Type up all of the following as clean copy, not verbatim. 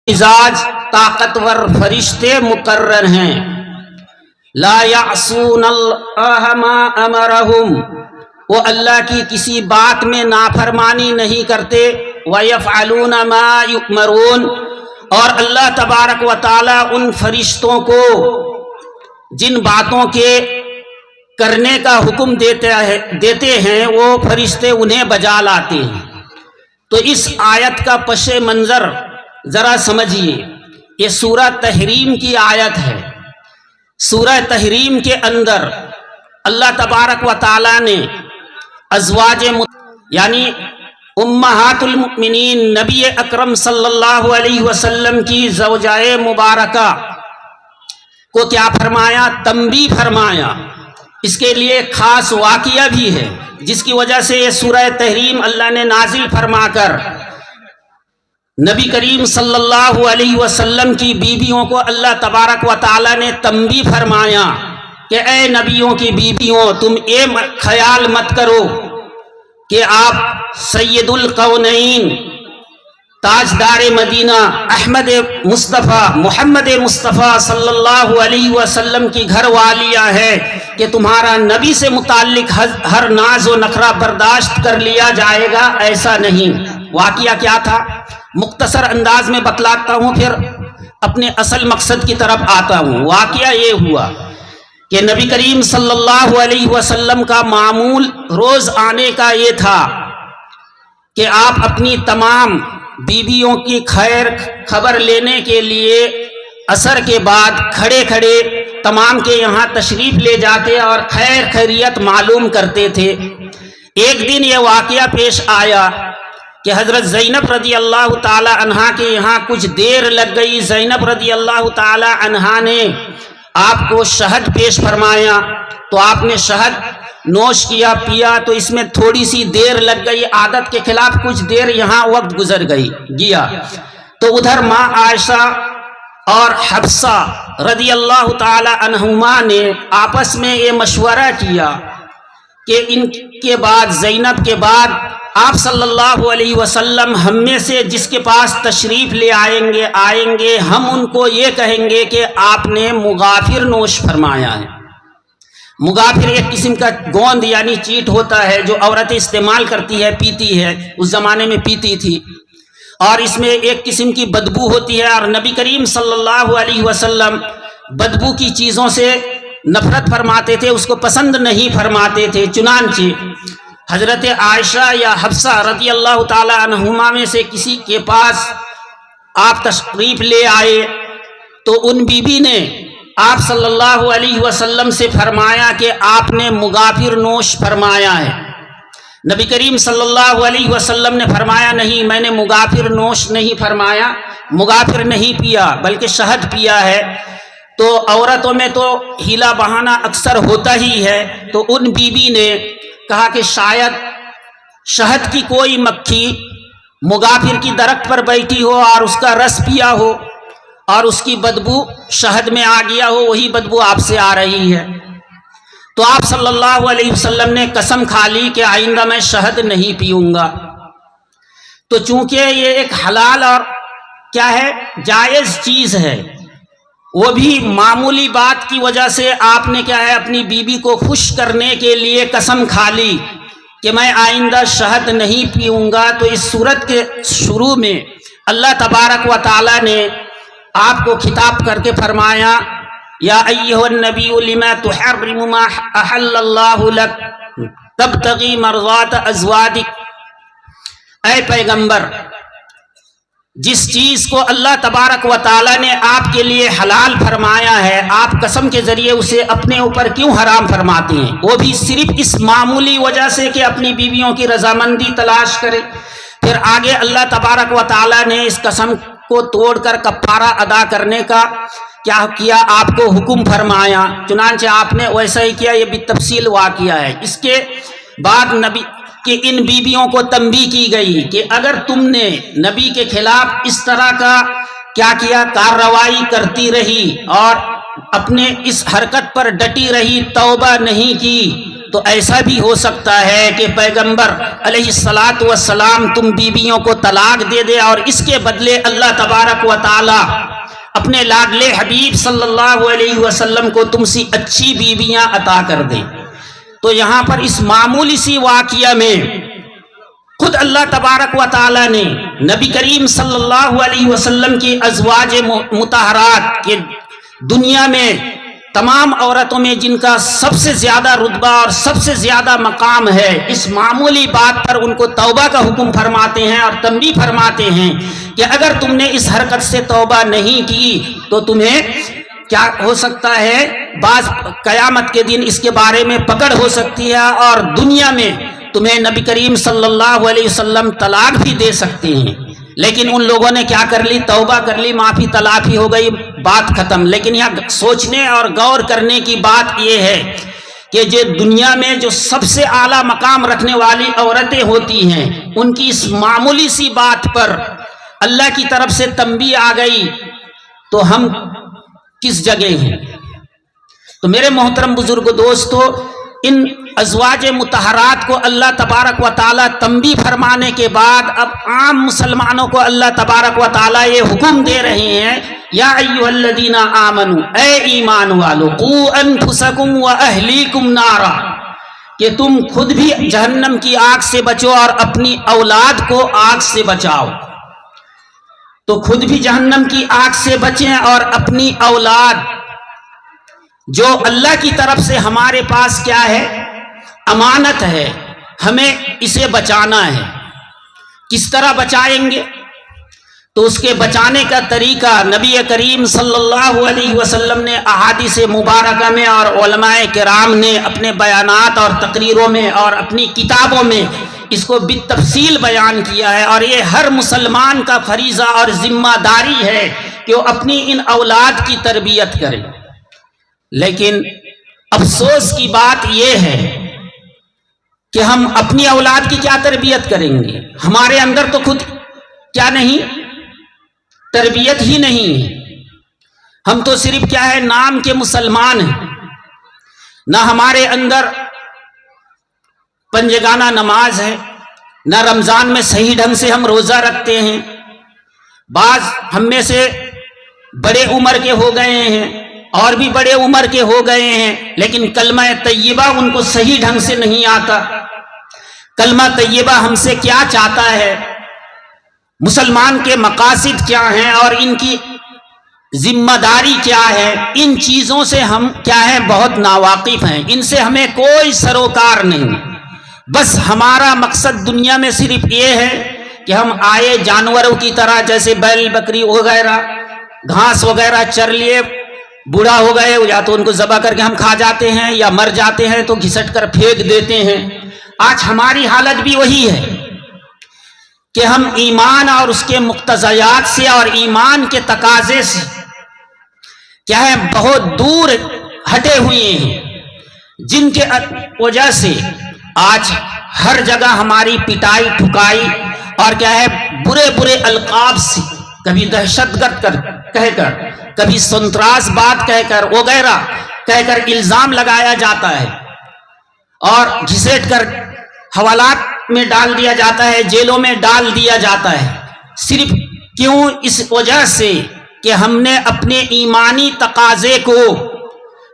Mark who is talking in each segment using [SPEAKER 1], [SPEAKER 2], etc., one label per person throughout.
[SPEAKER 1] مزاج طاقتور فرشتے مقرر ہیں. لا یعصون اللہ ما امرہم، وہ اللہ کی کسی بات میں نافرمانی نہیں کرتے. ویفعلون ما یؤمرون، اور اللہ تبارک و تعالی ان فرشتوں کو جن باتوں کے کرنے کا حکم دیتے ہیں وہ فرشتے انہیں بجا لاتے ہیں. تو اس آیت کا پس منظر ذرا سمجھیے. یہ سورہ تحریم کی آیت ہے. سورہ تحریم کے اندر اللہ تبارک و تعالی نے ازواج یعنی امہات المؤمنین نبی اکرم صلی اللہ علیہ وسلم کی زوجائے مبارکہ کو کیا فرمایا؟ تنبیہ فرمایا. اس کے لیے خاص واقعہ بھی ہے جس کی وجہ سے یہ سورہ تحریم اللہ نے نازل فرما کر نبی کریم صلی اللہ علیہ وسلم کی بیویوں کو اللہ تبارک و تعالی نے تنبیہ فرمایا کہ اے نبیوں کی بیویوں، تم یہ خیال مت کرو کہ آپ سید القونین تاجدار مدینہ احمد مصطفیٰ محمد مصطفیٰ صلی اللہ علیہ وسلم کی گھر والیاں ہے کہ تمہارا نبی سے متعلق ہر ناز و نخرہ برداشت کر لیا جائے گا. ایسا نہیں. واقعہ کیا تھا مختصر انداز میں بتلاتا ہوں، پھر اپنے اصل مقصد کی طرف آتا ہوں. واقعہ یہ ہوا کہ نبی کریم صلی اللہ علیہ وسلم کا معمول روز آنے کا یہ تھا کہ آپ اپنی تمام بیویوں کی خیر خبر لینے کے لیے عصر کے بعد کھڑے کھڑے تمام کے یہاں تشریف لے جاتے اور خیر خیریت معلوم کرتے تھے. ایک دن یہ واقعہ پیش آیا کہ حضرت زینب رضی اللہ تعالی عنہا کے یہاں کچھ دیر لگ گئی. زینب رضی اللہ تعالی عنہا نے آپ کو شہد پیش فرمایا تو آپ نے شہد نوش کیا، پیا، تو اس میں تھوڑی سی دیر لگ گئی. عادت کے خلاف کچھ دیر یہاں وقت گزر گیا. تو ادھر ماں عائشہ اور حفصہ رضی اللہ تعالی عنہما نے آپس میں یہ مشورہ کیا کہ ان کے بعد زینب کے بعد آپ صلی اللہ علیہ وسلم ہم میں سے جس کے پاس تشریف لے آئیں گے ہم ان کو یہ کہیں گے کہ آپ نے مغافر نوش فرمایا ہے. مغافر ایک قسم کا گوند یعنی چیٹ ہوتا ہے جو عورتیں استعمال کرتی ہے، پیتی ہے، اس زمانے میں پیتی تھی، اور اس میں ایک قسم کی بدبو ہوتی ہے. اور نبی کریم صلی اللہ علیہ وسلم بدبو کی چیزوں سے نفرت فرماتے تھے، اس کو پسند نہیں فرماتے تھے. چنانچہ حضرت عائشہ یا حفصہ رضی اللہ تعالی عنہما میں سے کسی کے پاس آپ تشریف لے آئے تو ان بیوی نے آپ صلی اللہ علیہ وسلم سے فرمایا کہ آپ نے مغافر نوش فرمایا ہے. نبی کریم صلی اللہ علیہ وسلم نے فرمایا نہیں، میں نے مغافر نوش نہیں فرمایا، مغافر نہیں پیا بلکہ شہد پیا ہے. تو عورتوں میں تو ہیلا بہانہ اکثر ہوتا ہی ہے. تو ان بیوی نے کہا کہ شاید شہد کی کوئی مکھی مغافر کی درخت پر بیٹھی ہو اور اس کا رس پیا ہو اور اس کی بدبو شہد میں آ گیا ہو، وہی بدبو آپ سے آ رہی ہے. تو آپ صلی اللہ علیہ وسلم نے قسم کھا لی کہ آئندہ میں شہد نہیں پیوں گا. تو چونکہ یہ ایک حلال اور کیا ہے جائز چیز ہے، وہ بھی معمولی بات کی وجہ سے آپ نے کیا ہے اپنی بیوی کو خوش کرنے کے لیے قسم کھا لی کہ میں آئندہ شہد نہیں پیوں گا. تو اس صورت کے شروع میں اللہ تبارک و تعالی نے آپ کو خطاب کر کے فرمایا یا ایھا النبی لما تحرم ما احل اللہ لک تبتغی مرضات ازواجک. اے پیغمبر، جس چیز کو اللہ تبارک و تعالی نے آپ کے لیے حلال فرمایا ہے آپ قسم کے ذریعے اسے اپنے اوپر کیوں حرام فرماتے ہیں؟ وہ بھی صرف اس معمولی وجہ سے کہ اپنی بیویوں کی رضامندی تلاش کرے. پھر آگے اللہ تبارک و تعالی نے اس قسم کو توڑ کر کفارہ ادا کرنے کا کیا کیا، آپ کو حکم فرمایا. چنانچہ آپ نے ویسا ہی کیا. یہ بھی تفصیل واقعہ ہے. اس کے بعد نبی کہ ان بیویوں کو تنبیہ کی گئی کہ اگر تم نے نبی کے خلاف اس طرح کا کیا کارروائی کرتی رہی اور اپنے اس حرکت پر ڈٹی رہی، توبہ نہیں کی، تو ایسا بھی ہو سکتا ہے کہ پیغمبر علیہ الصلاۃ والسلام تم بیویوں کو طلاق دے دے اور اس کے بدلے اللہ تبارک و تعالی اپنے لاڈلے حبیب صلی اللہ علیہ وسلم کو تم سی اچھی بیویاں عطا کر دے۔ تو یہاں پر اس معمولی سی واقعہ میں خود اللہ تبارک و تعالی نے نبی کریم صلی اللہ علیہ وسلم کی ازواج مطہرات کے دنیا میں تمام عورتوں میں جن کا سب سے زیادہ رتبہ اور سب سے زیادہ مقام ہے، اس معمولی بات پر ان کو توبہ کا حکم فرماتے ہیں اور تنبیہ فرماتے ہیں کہ اگر تم نے اس حرکت سے توبہ نہیں کی تو تمہیں کیا ہو سکتا ہے، بعض قیامت کے دن اس کے بارے میں پکڑ ہو سکتی ہے اور دنیا میں تمہیں نبی کریم صلی اللہ علیہ وسلم طلاق بھی دے سکتے ہیں۔ لیکن ان لوگوں نے کیا کر لی، توبہ کر لی، معافی تلافی ہو گئی، بات ختم۔ لیکن یہاں سوچنے اور غور کرنے کی بات یہ ہے کہ جو دنیا میں جو سب سے اعلیٰ مقام رکھنے والی عورتیں ہوتی ہیں، ان کی اس معمولی سی بات پر اللہ کی طرف سے تنبیہ آ گئی تو ہم کس جگہ ہیں؟ تو میرے محترم بزرگ دوستو، ان ازواج مطہرات کو اللہ تبارک و تعالیٰ تنبیہ فرمانے کے بعد اب عام مسلمانوں کو اللہ تبارک و تعالیٰ یہ حکم دے رہے ہیں، یا ایھا الذین آمنوا، اے ایمان والو، قوا انفسکم واہلیکم نارا، کہ تم خود بھی جہنم کی آگ سے بچو اور اپنی اولاد کو آگ سے بچاؤ۔ تو خود بھی جہنم کی آگ سے بچیں اور اپنی اولاد جو اللہ کی طرف سے ہمارے پاس کیا ہے، امانت ہے، ہمیں اسے بچانا ہے۔ کس طرح بچائیں گے؟ تو اس کے بچانے کا طریقہ نبی کریم صلی اللہ علیہ وسلم نے احادیث مبارکہ میں اور علماء کرام نے اپنے بیانات اور تقریروں میں اور اپنی کتابوں میں اس کو بالتفصیل بیان کیا ہے، اور یہ ہر مسلمان کا فریضہ اور ذمہ داری ہے کہ وہ اپنی ان اولاد کی تربیت کرے۔ لیکن افسوس کی بات یہ ہے کہ ہم اپنی اولاد کی کیا تربیت کریں گے؟ ہمارے اندر تو خود کیا نہیں، تربیت ہی نہیں ہے۔ ہم تو صرف کیا ہے، نام کے مسلمان ہیں، نہ ہمارے اندر پنجگانہ نماز ہے، نہ رمضان میں صحیح ڈھنگ سے ہم روزہ رکھتے ہیں۔ بعض ہم میں سے بڑے عمر کے ہو گئے ہیں اور بھی بڑے عمر کے ہو گئے ہیں، لیکن کلمہ طیبہ ان کو صحیح ڈھنگ سے نہیں آتا۔ کلمہ طیبہ ہم سے کیا چاہتا ہے، مسلمان کے مقاصد کیا ہیں اور ان کی ذمہ داری کیا ہے، ان چیزوں سے ہم کیا ہے، بہت ناواقف ہیں، ان سے ہمیں کوئی سروکار نہیں۔ بس ہمارا مقصد دنیا میں صرف یہ ہے کہ ہم آئے جانوروں کی طرح، جیسے بیل بکری وغیرہ گھاس وغیرہ چر لیے، بوڑھا ہو گئے یا تو ان کو ذبح کر کے ہم کھا جاتے ہیں یا مر جاتے ہیں تو گھسٹ کر پھینک دیتے ہیں۔ آج ہماری حالت بھی وہی ہے کہ ہم ایمان اور اس کے مقتضیات سے اور ایمان کے تقاضے سے کیا ہے، بہت دور ہٹے ہوئے ہیں، جن کے وجہ سے آج ہر جگہ ہماری پٹائی ٹھکائی اور کیا ہے، برے برے القاب سے، کبھی دہشت گرد کہہ کر، کبھی سنتراس بات کہہ کر وغیرہ کہہ کر الزام لگایا جاتا ہے اور گھسیٹ کر حوالات میں ڈال دیا جاتا ہے، جیلوں میں ڈال دیا جاتا ہے۔ صرف کیوں؟ اس وجہ سے کہ ہم نے اپنے ایمانی تقاضے کو،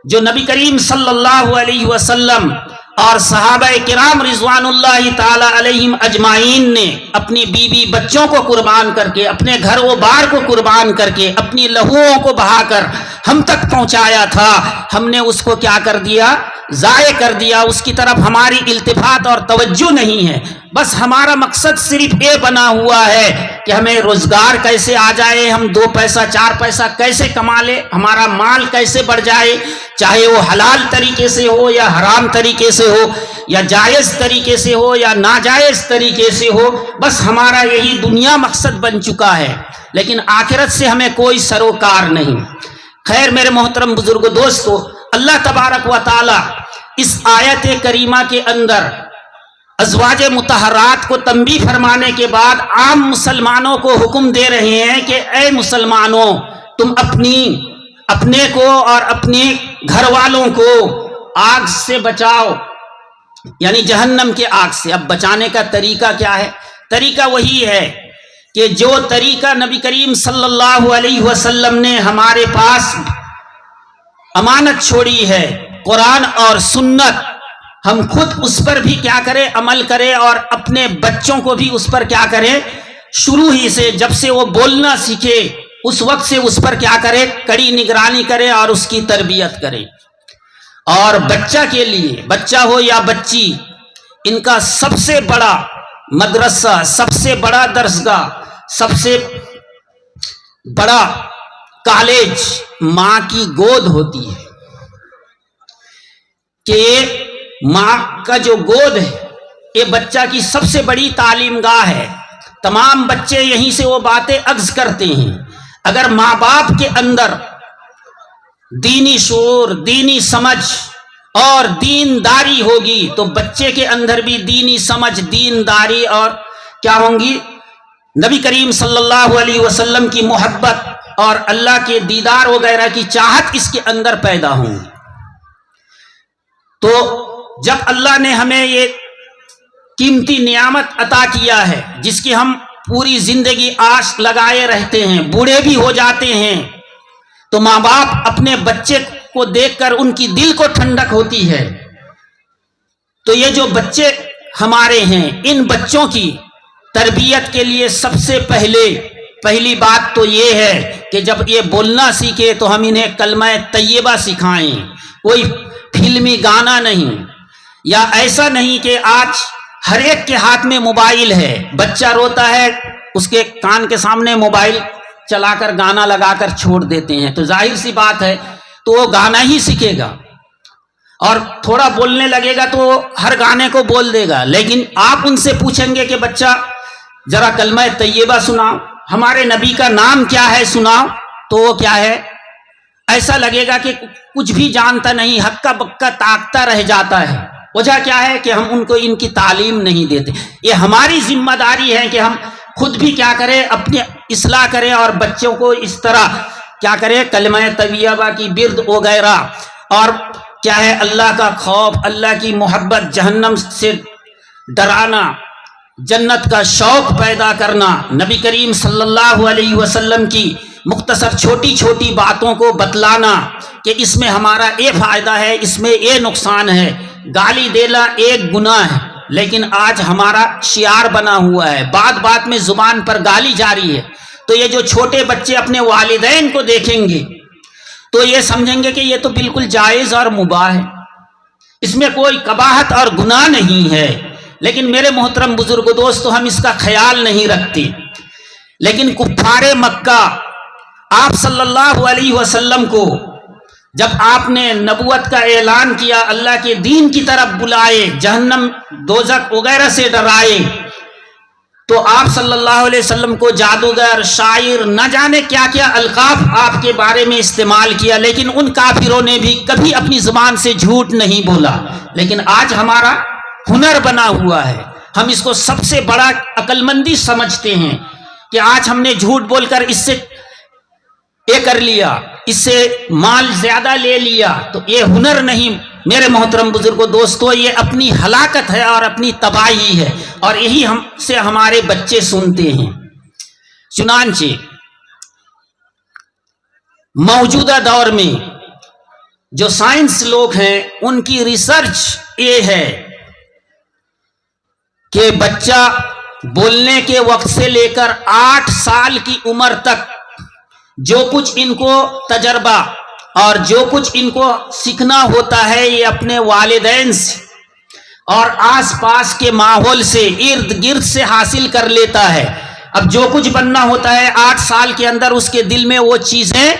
[SPEAKER 1] جو نبی کریم صلی اللہ علیہ وسلم اور صحابہ کرام رضوان اللہ تعالی علیہم اجمعین نے اپنی بیوی بچوں کو قربان کر کے، اپنے گھر و بار کو قربان کر کے، اپنی لہوؤں کو بہا کر ہم تک پہنچایا تھا، ہم نے اس کو کیا کر دیا، ضائع کر دیا۔ اس کی طرف ہماری التفات اور توجہ نہیں ہے۔ بس ہمارا مقصد صرف یہ بنا ہوا ہے کہ ہمیں روزگار کیسے آ جائے، ہم 2 پیسہ 4 پیسہ کیسے کما لے، ہمارا مال کیسے بڑھ جائے، چاہے وہ حلال طریقے سے ہو یا حرام طریقے سے ہو، یا جائز طریقے سے ہو یا ناجائز طریقے سے ہو، بس ہمارا یہی دنیا مقصد بن چکا ہے، لیکن آخرت سے ہمیں کوئی سروکار نہیں۔ خیر میرے محترم بزرگ دوستو، اللہ تبارک و تعالی اس آیت کریمہ کے اندر ازواج مطہرات کو تنبیہ فرمانے کے بعد عام مسلمانوں کو حکم دے رہے ہیں کہ اے مسلمانوں، تم اپنے کو اور اپنے گھر والوں کو آگ سے بچاؤ، یعنی جہنم کے آگ سے۔ اب بچانے کا طریقہ کیا ہے؟ طریقہ وہی ہے کہ جو طریقہ نبی کریم صلی اللہ علیہ وسلم نے ہمارے پاس امانت چھوڑی ہے، قرآن اور سنت، ہم خود اس پر بھی کیا کریں؟ عمل کریں، اور اپنے بچوں کو بھی اس پر کیا کریں؟ شروع ہی سے، جب سے وہ بولنا سیکھے اس وقت سے اس پر کیا کریں؟ کڑی نگرانی کریں اور اس کی تربیت کریں۔ اور بچہ کے لیے، بچہ ہو یا بچی، ان کا سب سے بڑا مدرسہ، سب سے بڑا درسگاہ، سب سے بڑا کالج ماں کی گود ہوتی ہے، کہ ماں کا جو گود ہے یہ بچہ کی سب سے بڑی تعلیم گاہ ہے۔ تمام بچے یہیں سے وہ باتیں اخذ کرتے ہیں۔ اگر ماں باپ کے اندر دینی شعور، دینی سمجھ اور دینداری ہوگی تو بچے کے اندر بھی دینی سمجھ، دینداری اور کیا ہوں گی؟ نبی کریم صلی اللہ علیہ وسلم کی محبت اور اللہ کے دیدار وغیرہ کی چاہت اس کے اندر پیدا ہوں گی۔ تو جب اللہ نے ہمیں یہ قیمتی نعمت عطا کیا ہے جس کی ہم پوری زندگی آس لگائے رہتے ہیں، بوڑھے بھی ہو جاتے ہیں، تو ماں باپ اپنے بچے کو دیکھ کر ان کی دل کو ٹھنڈک ہوتی ہے۔ تو یہ جو بچے ہمارے ہیں، ان بچوں کی تربیت کے لیے سب سے پہلی بات تو یہ ہے کہ جب یہ بولنا سیکھے تو ہم انہیں کلمہ طیبہ سکھائیں۔ کوئی فلمی گانا نہیں، یا ایسا نہیں کہ آج ہر ایک کے ہاتھ میں موبائل ہے، بچہ روتا ہے اس کے کان کے سامنے موبائل چلا کر گانا لگا کر چھوڑ دیتے ہیں، تو ظاہر سی بات ہے تو وہ گانا ہی سیکھے گا، اور تھوڑا بولنے لگے گا تو ہر گانے کو بول دے گا۔ لیکن آپ ان سے پوچھیں گے کہ بچہ ذرا کلمہ طیبہ سناؤ، ہمارے نبی کا نام کیا ہے سناؤ، تو وہ کیا ہے؟ ایسا لگے گا کہ کچھ بھی جانتا نہیں، ہکا بکا تاکتا رہ جاتا ہے۔ وجہ کیا ہے؟ کہ ہم ان کو ان کی تعلیم نہیں دیتے۔ یہ ہماری ذمہ داری ہے کہ ہم خود بھی کیا کریں؟ اپنی اصلاح کریں اور بچوں کو اس طرح کیا کریں؟ کلمہ طیبہ کی برد وغیرہ، اور کیا ہے؟ اللہ کا خوف، اللہ کی محبت، جہنم سے ڈرانا، جنت کا شوق پیدا کرنا، نبی کریم صلی اللہ علیہ وسلم کی مختصر چھوٹی چھوٹی باتوں کو بتلانا کہ اس میں ہمارا یہ فائدہ ہے، اس میں یہ نقصان ہے۔ گالی دینا ایک گناہ ہے، لیکن آج ہمارا شعار بنا ہوا ہے، بات بات میں زبان پر گالی جاری ہے۔ تو یہ جو چھوٹے بچے اپنے والدین کو دیکھیں گے تو یہ سمجھیں گے کہ یہ تو بالکل جائز اور مباح ہے، اس میں کوئی قباحت اور گناہ نہیں ہے۔ لیکن میرے محترم بزرگ دوستو، ہم اس کا خیال نہیں رکھتے۔ لیکن کفار مکہ آپ صلی اللہ علیہ وسلم کو جب آپ نے نبوت کا اعلان کیا، اللہ کے دین کی طرف بلائے، جہنم دوزخ وغیرہ سے ڈرائے، تو آپ صلی اللہ علیہ وسلم کو جادوگر، شاعر، نہ جانے کیا کیا القاب آپ کے بارے میں استعمال کیا، لیکن ان کافروں نے بھی کبھی اپنی زبان سے جھوٹ نہیں بولا۔ لیکن آج ہمارا ہنر بنا ہوا ہے، ہم اس کو سب سے بڑا عقل مندی سمجھتے ہیں کہ آج ہم نے جھوٹ بول کر اس سے یہ کر لیا، اس سے مال زیادہ لے لیا، تو یہ ہنر نہیں میرے محترم بزرگوں دوستو، یہ اپنی ہلاکت ہے اور اپنی تباہی ہے، اور یہی ہم سے ہمارے بچے سنتے ہیں۔ چنانچہ موجودہ دور میں جو سائنس لوگ ہیں ان کی ریسرچ یہ ہے کہ بچہ بولنے کے وقت سے لے کر 8 سال کی عمر تک جو کچھ ان کو تجربہ اور جو کچھ ان کو سیکھنا ہوتا ہے یہ اپنے والدین سے اور آس پاس کے ماحول سے، ارد گرد سے حاصل کر لیتا ہے۔ اب جو کچھ بننا ہوتا ہے 8 سال کے اندر اس کے دل میں وہ چیزیں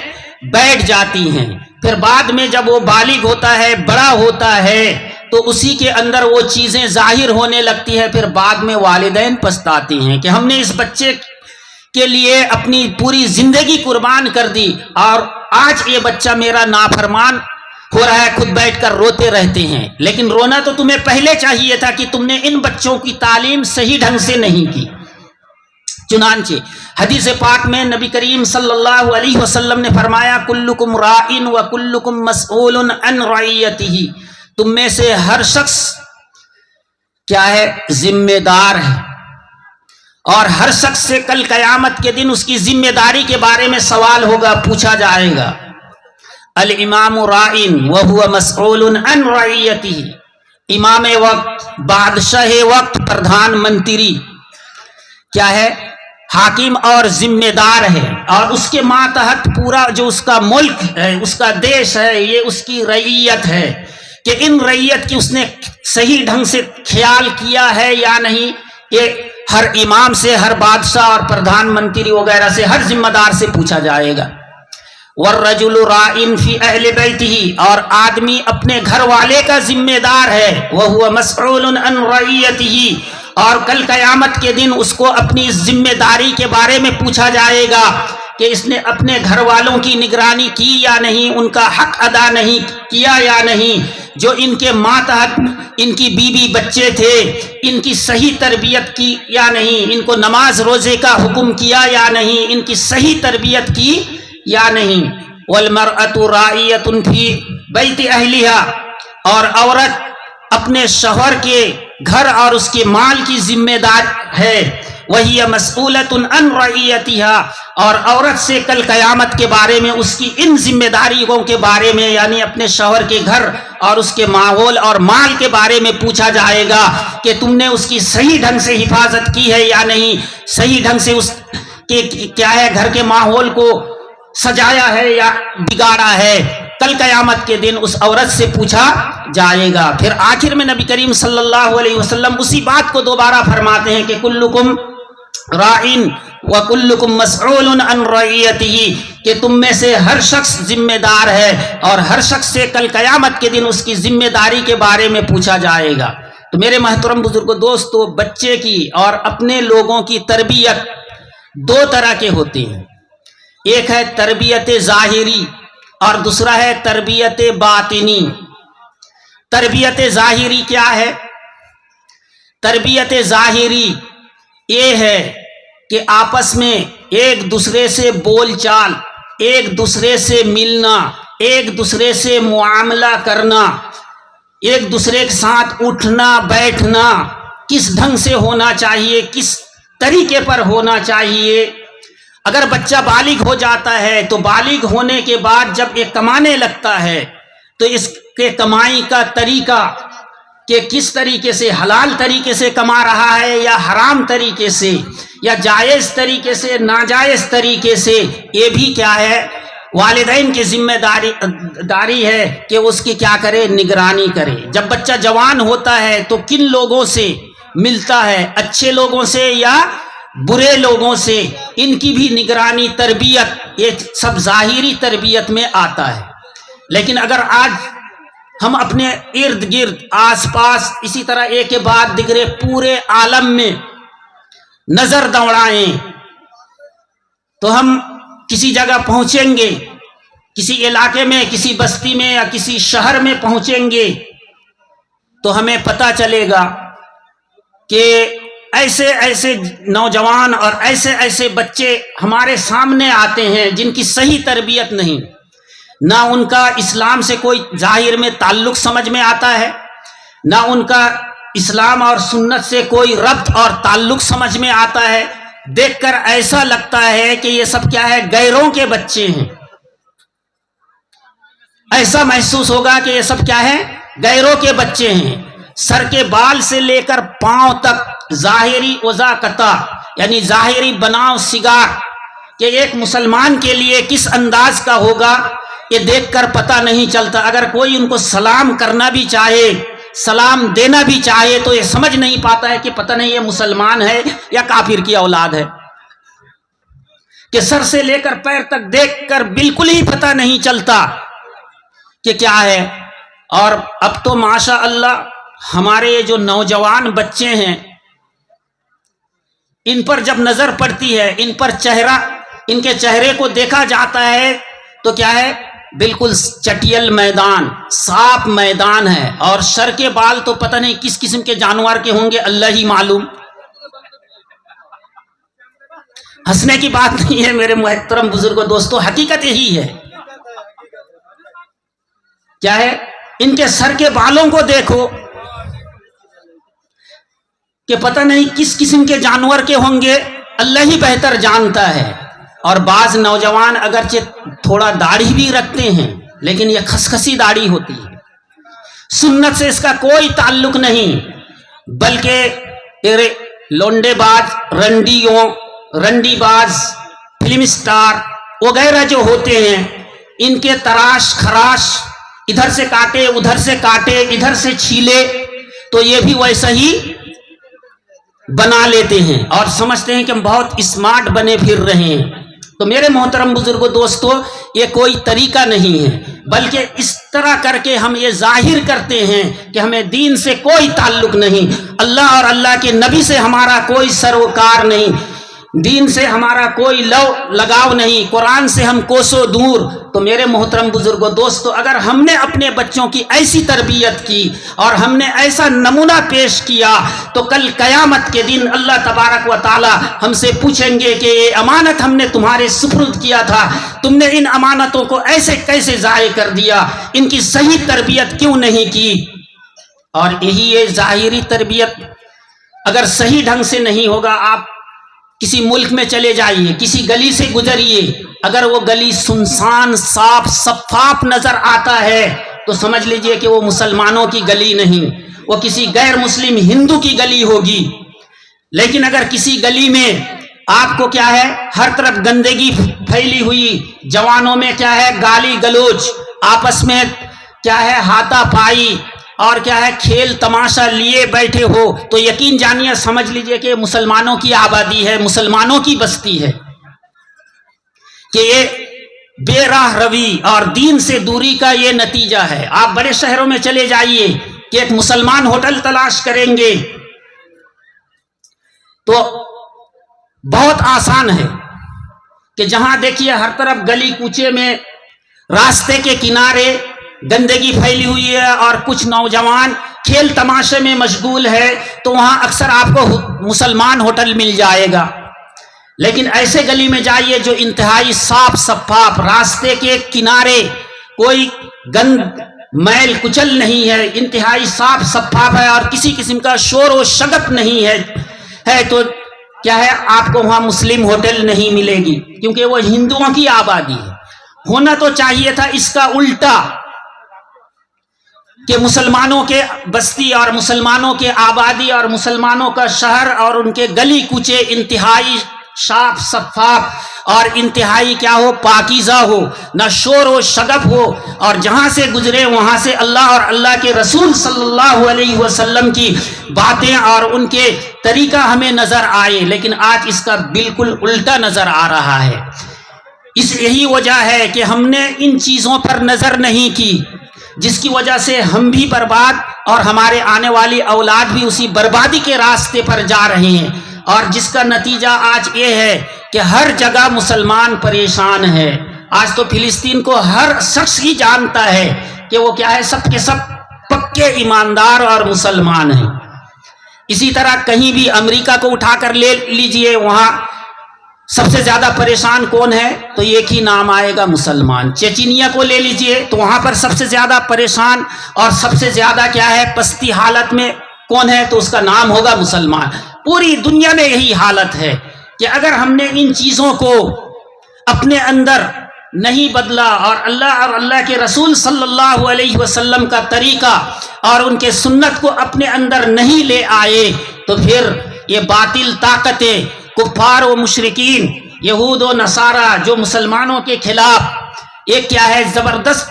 [SPEAKER 1] بیٹھ جاتی ہیں، پھر بعد میں جب وہ بالغ ہوتا ہے، بڑا ہوتا ہے، تو اسی کے اندر وہ چیزیں ظاہر ہونے لگتی ہے، پھر بعد میں والدین پچھتاتے ہیں کہ ہم نے اس بچے کے لیے اپنی پوری زندگی قربان کر دی، اور آج یہ بچہ میرا نافرمان ہو رہا ہے، خود بیٹھ کر روتے رہتے ہیں۔ لیکن رونا تو تمہیں پہلے چاہیے تھا کہ تم نے ان بچوں کی تعلیم صحیح ڈھنگ سے نہیں کی۔ چنانچہ حدیث پاک میں نبی کریم صلی اللہ علیہ وسلم نے فرمایا، کلکم راعٍ وکلکم مسئول عن رعیتہ، تم میں سے ہر شخص کیا ہے؟ ذمہ دار ہے، اور ہر شخص سے کل قیامت کے دن اس کی ذمہ داری کے بارے میں سوال ہوگا، پوچھا جائے گا۔ الامام رائن وہو مسئول عن رعیتہ، امام وقت، بادشاہ وقت، پردھان منتری کیا ہے؟ حاکم اور ذمہ دار ہے، اور اس کے ماتحت پورا جو اس کا ملک ہے، اس کا دیش ہے، یہ اس کی رعیت ہے کہ ان رعیت کی اس نے صحیح ڈھنگ سے خیال کیا ہے یا نہیں۔ یہ ہر امام سے، ہر بادشاہ اور پردھان منتری وغیرہ سے، ہر ذمہ دار سے پوچھا جائے گا۔ والرجل راء فی اہل بیتہ، اور آدمی اپنے گھر والے کا ذمہ دار ہے، وہو مسئول عن رعیتہ، اور کل قیامت کے دن اس کو اپنی ذمہ داری کے بارے میں پوچھا جائے گا کہ اس نے اپنے گھر والوں کی نگرانی کی یا نہیں، ان کا حق ادا نہیں کیا یا نہیں، جو ان کے ماتحت ان کی بیوی بچے تھے، ان کی صحیح تربیت کی یا نہیں، ان کو نماز روزے کا حکم کیا یا نہیں، ان کی صحیح تربیت کی یا نہیں۔ والمرأة راعیۃ فی بیت اہلہا، اور عورت اپنے شوہر کے گھر اور اس کے مال کی ذمہ دار ہے، وہی مسئولۃ عن رعیتہا، اور عورت سے کل قیامت کے بارے میں اس کی ان ذمہ داریوں کے بارے میں، یعنی اپنے شوہر کے گھر اور اس کے ماحول اور مال کے بارے میں پوچھا جائے گا کہ تم نے اس کی صحیح ڈھنگ سے حفاظت کی ہے یا نہیں، صحیح ڈھنگ سے اس کے کیا ہے گھر کے ماحول کو سجایا ہے یا بگاڑا ہے۔ کل قیامت کے دن اس عورت سے پوچھا جائے گا۔ پھر آخر میں نبی کریم صلی اللہ علیہ وسلم اسی بات کو دوبارہ فرماتے ہیں کہ کلکم راعن وکلکم مسئول عن رعیتہ، کہ تم میں سے ہر شخص ذمہ دار ہے، اور ہر شخص سے کل قیامت کے دن اس کی ذمہ داری کے بارے میں پوچھا جائے گا۔ تو میرے محترم بزرگوں، دوستو، بچے کی اور اپنے لوگوں کی تربیت دو طرح کے ہوتے ہیں، ایک ہے تربیت ظاہری اور دوسرا ہے تربیت باطنی۔ تربیت ظاہری کیا ہے؟ تربیت ظاہری یہ ہے کہ آپس میں ایک دوسرے سے بول چال، ایک دوسرے سے ملنا، ایک دوسرے سے معاملہ کرنا، ایک دوسرے کے ساتھ اٹھنا بیٹھنا کس ڈھنگ سے ہونا چاہیے، کس طریقے پر ہونا چاہیے۔ اگر بچہ بالغ ہو جاتا ہے تو بالغ ہونے کے بعد جب یہ کمانے لگتا ہے تو اس کے کمائی کا طریقہ کہ کس طریقے سے، حلال طریقے سے کما رہا ہے یا حرام طریقے سے، یا جائز طریقے سے ناجائز طریقے سے، یہ بھی کیا ہے؟ والدین کی ذمہ داری ہے کہ اس کی کیا کرے؟ نگرانی کرے۔ جب بچہ جوان ہوتا ہے تو کن لوگوں سے ملتا ہے، اچھے لوگوں سے یا برے لوگوں سے، ان کی بھی نگرانی، تربیت، یہ سب ظاہری تربیت میں آتا ہے۔ لیکن اگر آج ہم اپنے ارد گرد آس پاس اسی طرح ایک کے بعد دیگرے پورے عالم میں نظر دوڑائیں تو ہم کسی جگہ پہنچیں گے، کسی علاقے میں، کسی بستی میں یا کسی شہر میں پہنچیں گے تو ہمیں پتہ چلے گا کہ ایسے ایسے نوجوان اور ایسے ایسے بچے ہمارے سامنے آتے ہیں جن کی صحیح تربیت نہیں، نہ ان کا اسلام سے کوئی ظاہر میں تعلق سمجھ میں آتا ہے، نہ ان کا اسلام اور سنت سے کوئی ربط اور تعلق سمجھ میں آتا ہے۔ دیکھ کر ایسا لگتا ہے کہ یہ سب کیا ہے؟ غیروں کے بچے ہیں۔ ایسا محسوس ہوگا کہ یہ سب کیا ہے؟ غیروں کے بچے ہیں۔ سر کے بال سے لے کر پاؤں تک ظاہری وضاقتہ، یعنی ظاہری بناؤ سگار کہ ایک مسلمان کے لیے کس انداز کا ہوگا یہ دیکھ کر پتہ نہیں چلتا۔ اگر کوئی ان کو سلام کرنا بھی چاہے، سلام دینا بھی چاہے تو یہ سمجھ نہیں پاتا ہے کہ پتہ نہیں یہ مسلمان ہے یا کافر کی اولاد ہے، کہ سر سے لے کر پیر تک دیکھ کر بالکل ہی پتہ نہیں چلتا کہ کیا ہے۔ اور اب تو ماشاء اللہ ہمارے جو نوجوان بچے ہیں ان پر جب نظر پڑتی ہے، ان پر چہرہ، ان کے چہرے کو دیکھا جاتا ہے تو کیا ہے؟ بالکل چٹیل میدان، صاف میدان ہے، اور سر کے بال تو پتہ نہیں کس قسم کے جانور کے ہوں گے، اللہ ہی معلوم۔ ہنسنے کی بات نہیں ہے میرے محترم بزرگوں، دوستو، حقیقت یہی ہے۔ کیا ہے؟ ان کے سر کے بالوں کو دیکھو، کہ پتہ نہیں کس قسم کے جانور کے ہوں گے، اللہ ہی بہتر جانتا ہے. اور بعض نوجوان اگرچہ تھوڑا داڑھی بھی رکھتے ہیں لیکن یہ خسخسی داڑھی ہوتی ہے، سنت سے اس کا کوئی تعلق نہیں، بلکہ لونڈے باز، رنڈی باز، فلم سٹار وغیرہ جو ہوتے ہیں، ان کے تراش خراش ادھر سے کاٹے ادھر سے کاٹے ادھر سے چھیلے، تو یہ بھی ویسا ہی بنا لیتے ہیں اور سمجھتے ہیں کہ ہم بہت اسمارٹ بنے پھر رہے ہیں. تو میرے محترم بزرگوں، دوستو، یہ کوئی طریقہ نہیں ہے، بلکہ اس طرح کر کے ہم یہ ظاہر کرتے ہیں کہ ہمیں دین سے کوئی تعلق نہیں، اللہ اور اللہ کے نبی سے ہمارا کوئی سروکار نہیں، دین سے ہمارا کوئی لگاؤ نہیں، قرآن سے ہم کوسوں دور. تو میرے محترم بزرگوں، دوستو، اگر ہم نے اپنے بچوں کی ایسی تربیت کی اور ہم نے ایسا نمونہ پیش کیا تو کل قیامت کے دن اللہ تبارک و تعالی ہم سے پوچھیں گے کہ یہ امانت ہم نے تمہارے سپرد کیا تھا، تم نے ان امانتوں کو ایسے کیسے ضائع کر دیا، ان کی صحیح تربیت کیوں نہیں کی. اور یہی یہ ظاہری تربیت اگر صحیح ڈھنگ سے نہیں ہوگا، آپ کسی ملک میں چلے جائیے، کسی گلی سے گزریے، اگر وہ گلی سنسان صاف شفاف نظر آتا ہے تو سمجھ لیجئے کہ وہ مسلمانوں کی گلی نہیں، وہ کسی غیر مسلم ہندو کی گلی ہوگی. لیکن اگر کسی گلی میں آپ کو کیا ہے، ہر طرف گندگی پھیلی ہوئی، جوانوں میں کیا ہے، گالی گلوچ، آپس میں کیا ہے، ہاتھا پائی اور کیا ہے، کھیل تماشا لیے بیٹھے ہو، تو یقین جانیے، سمجھ لیجئے کہ مسلمانوں کی آبادی ہے، مسلمانوں کی بستی ہے، کہ یہ بے راہ روی اور دین سے دوری کا یہ نتیجہ ہے. آپ بڑے شہروں میں چلے جائیے کہ ایک مسلمان ہوٹل تلاش کریں گے تو بہت آسان ہے کہ جہاں دیکھیے ہر طرف گلی کوچے میں راستے کے کنارے گندگی پھیلی ہوئی ہے اور کچھ نوجوان کھیل تماشے میں مشغول ہے، تو وہاں اکثر آپ کو مسلمان ہوٹل مل جائے گا. لیکن ایسے گلی میں جائیے جو انتہائی صاف شفاف، راستے کے کنارے کوئی گند میل کچل نہیں ہے، انتہائی صاف شفاف ہے اور کسی قسم کا شور و شگف نہیں ہے تو کیا ہے، آپ کو وہاں مسلم ہوٹل نہیں ملے گی، کیونکہ وہ ہندوؤں کی آبادی ہے. ہونا تو چاہیے تھا اس کا الٹا، کہ مسلمانوں کے بستی اور مسلمانوں کے آبادی اور مسلمانوں کا شہر اور ان کے گلی کوچے انتہائی صاف شفاف اور انتہائی کیا ہو، پاکیزہ ہو، نہ شور و شگف ہو، اور جہاں سے گزرے وہاں سے اللہ اور اللہ کے رسول صلی اللہ علیہ وسلم کی باتیں اور ان کے طریقہ ہمیں نظر آئے. لیکن آج اس کا بالکل الٹا نظر آ رہا ہے. یہی وجہ ہے کہ ہم نے ان چیزوں پر نظر نہیں کی، جس کی وجہ سے ہم بھی برباد اور ہمارے آنے والی اولاد بھی اسی بربادی کے راستے پر جا رہے ہیں. اور جس کا نتیجہ آج یہ ہے کہ ہر جگہ مسلمان پریشان ہے. آج تو فلسطین کو ہر شخص ہی جانتا ہے کہ وہ کیا ہے، سب کے سب پکے ایماندار اور مسلمان ہیں. اسی طرح کہیں بھی امریکہ کو اٹھا کر لے لیجئے، وہاں سب سے زیادہ پریشان کون ہے تو ایک ہی نام آئے گا، مسلمان. چیچینیا کو لے لیجئے تو وہاں پر سب سے زیادہ پریشان اور سب سے زیادہ کیا ہے، پستی حالت میں کون ہے تو اس کا نام ہوگا مسلمان. پوری دنیا میں یہی حالت ہے کہ اگر ہم نے ان چیزوں کو اپنے اندر نہیں بدلا اور اللہ کے رسول صلی اللہ علیہ وسلم کا طریقہ اور ان کے سنت کو اپنے اندر نہیں لے آئے تو پھر یہ باطل طاقتیں، کفار و مشرکین، یہود و نصارہ جو مسلمانوں کے خلاف ایک کیا ہے، زبردست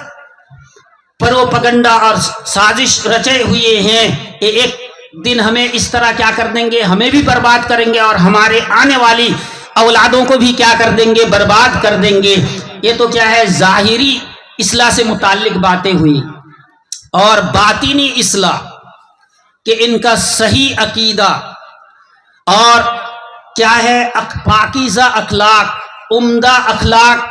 [SPEAKER 1] پروپگنڈا اور سازش رچے ہوئے ہیں، یہ ایک دن ہمیں اس طرح کیا کر دیں گے، ہمیں بھی برباد کریں گے اور ہمارے آنے والی اولادوں کو بھی کیا کر دیں گے، برباد کر دیں گے. یہ تو کیا ہے، ظاہری اصلاح سے متعلق باتیں ہوئی. اور باطنی اصلاح کہ ان کا صحیح عقیدہ اور کیا ہے، پاکیزہ اخلاق، عمدہ اخلاق